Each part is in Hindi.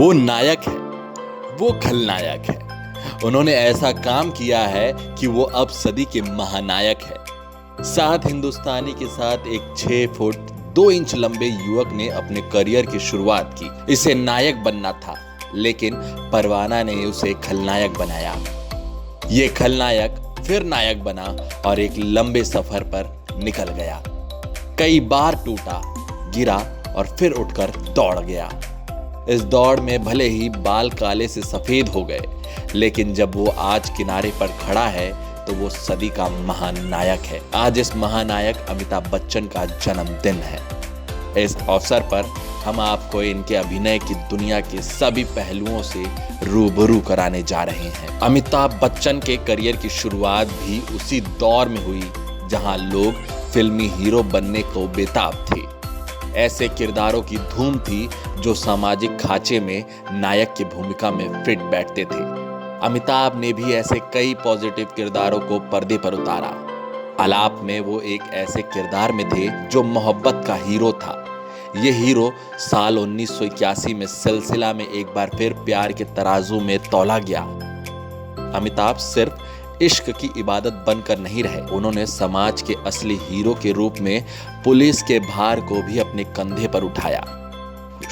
वो नायक है, वो खलनायक है। उन्होंने ऐसा काम किया है कि वो अब सदी के महानायक है। साथ हिंदुस्तानी के साथ एक 6 फुट 2 इंच लंबे युवक ने अपने करियर की शुरुआत की। इसे नायक बनना था, लेकिन परवाना ने उसे खलनायक बनाया। ये खलनायक फिर नायक बना और एक लंबे सफर पर निकल गया। कई बार टूटा, गिरा और फिर उठकर दौड़ गया। इस दौड़ में भले ही बाल काले से सफेद हो गए, लेकिन जब वो आज किनारे पर खड़ा है तो वो सदी का महानायक है। आज इस महानायक अमिताभ बच्चन का जन्मदिन है। इस अवसर पर हम आपको इनके अभिनय की दुनिया के सभी पहलुओं से रूबरू कराने जा रहे हैं। अमिताभ बच्चन के करियर की शुरुआत भी उसी दौर में हुई जहां लोग फिल्मी हीरो बनने को बेताब थे। ऐसे किरदारों की धूम थी जो सामाजिक खांचे में नायक की भूमिका में फिट बैठते थे। अमिताभ ने भी ऐसे कई पॉजिटिव किरदारों को पर्दे पर उतारा। आलाप में वो एक ऐसे किरदार में थे जो मोहब्बत का हीरो था। ये हीरो साल 1981 में सिलसिला में एक बार फिर प्यार के तराजू में तौला गया। अमिताभ सिर्फ इश्क की इबादत बनकर नहीं रहे, उन्होंने समाज के असली हीरो के रूप में पुलिस के भार को भी अपने कंधे पर उठाया।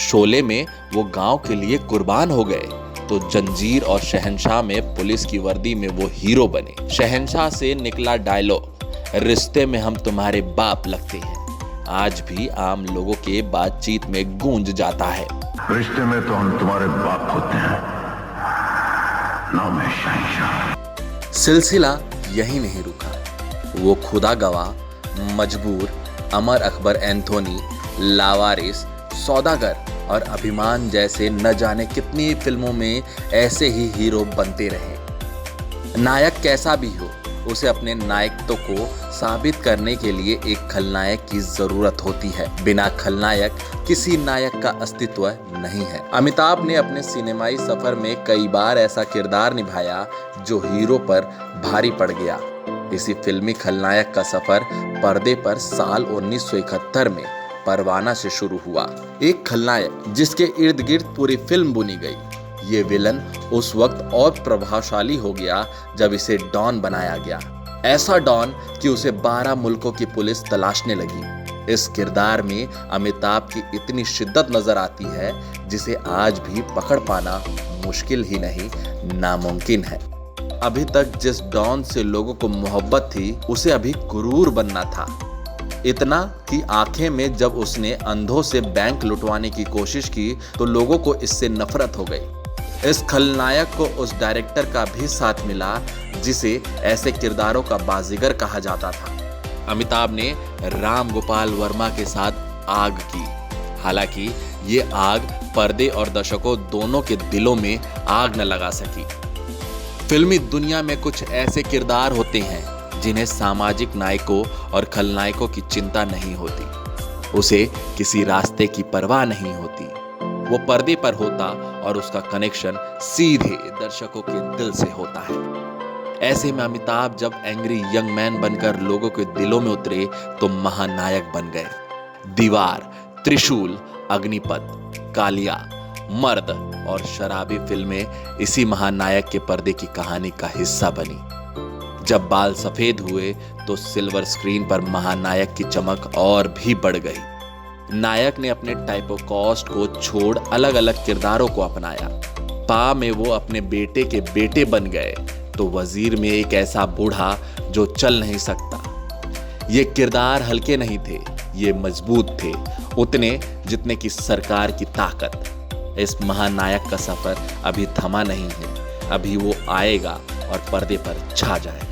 शोले में वो गांव के लिए कुर्बान हो गए, तो जंजीर और शहंशाह में पुलिस की वर्दी में वो हीरो बने। शहंशाह से निकला डायलॉग, रिश्ते में हम तुम्हारे बाप लगते हैं, आज भी आम लोगों के बातचीत में गूंज जाता है। रिश्ते में तो हम तुम्हारे बाप होते हैं, नाम है शहंशाह। सिलसिला यही नहीं रुका। वो खुदा गवाह, मजबूर, अमर अकबर एंथोनी, लावारिस, सौदागर और अभिमान जैसे न जाने कितनी फिल्मों में ऐसे ही हीरो बनते रहे। नायक कैसा भी हो, उसे अपने नायकत्व को साबित करने के लिए एक खलनायक की जरूरत होती है। बिना खलनायक किसी नायक का अस्तित्व नहीं है। अमिताभ ने अपने सिनेमाई सफर में कई बार ऐसा किरदार निभाया जो हीरो पर भारी पड़ गया। इसी फिल्मी खलनायक का सफर पर्दे पर साल 1971 में परवाना से शुरू हुआ। एक खलनायक जिसके इर्द गिर्द पूरी फिल्म बुनी गई। ये विलन उस वक्त और प्रभावशाली हो गया जब इसे डॉन बनाया गया। ऐसा डॉन कि उसे 12 मुल्कों की पुलिस तलाशने लगी। इस किरदार में अमिताभ की इतनी शिद्दत नजर आती है जिसे आज भी पकड़ पाना मुश्किल ही नहीं, नामुमकिन है। अभी तक जिस डॉन से लोगों को मोहब्बत थी, उसे अभी गुरूर बनना था। इतना कि आंखें में जब उसने अंधों से बैंक लुटवाने की कोशिश की तो लोगों को इससे नफरत हो गई। इस खलनायक को उस डायरेक्टर का भी साथ मिला जिसे ऐसे किरदारों का बाजीगर कहा जाता था। अमिताभ ने राम गोपाल वर्मा के साथ आग की। हालांकि ये आग पर्दे और दर्शकों दोनों के दिलों में आग न लगा सकी। फिल्मी दुनिया में कुछ ऐसे किरदार होते हैं जिन्हें सामाजिक नायकों और खलनायकों की चिंता नहीं होती। उसे किसी रास्ते की परवाह नहीं होती। वो पर्दे पर होता और उसका कनेक्शन सीधे दर्शकों के दिल से होता है। ऐसे में अमिताभ जब एंग्री यंग मैन बनकर लोगों के दिलों में उतरे तो महानायक बन गए। दीवार, त्रिशूल, अग्निपथ, कालिया, मर्द और शराबी फिल्में इसी महानायक के पर्दे की कहानी का हिस्सा बनी। जब बाल सफेद हुए तो सिल्वर स्क्रीन पर महानायक की चमक और भी बढ़ गई। नायक ने अपने टाइपोकास्ट को छोड़ अलग अलग किरदारों को अपनाया। पा में वो अपने बेटे के बेटे बन गए तो वजीर में एक ऐसा बूढ़ा जो चल नहीं सकता। ये किरदार हल्के नहीं थे, ये मजबूत थे, उतने जितने की सरकार की ताकत। इस महानायक का सफर अभी थमा नहीं है, अभी वो आएगा और पर्दे पर छा जाएगा।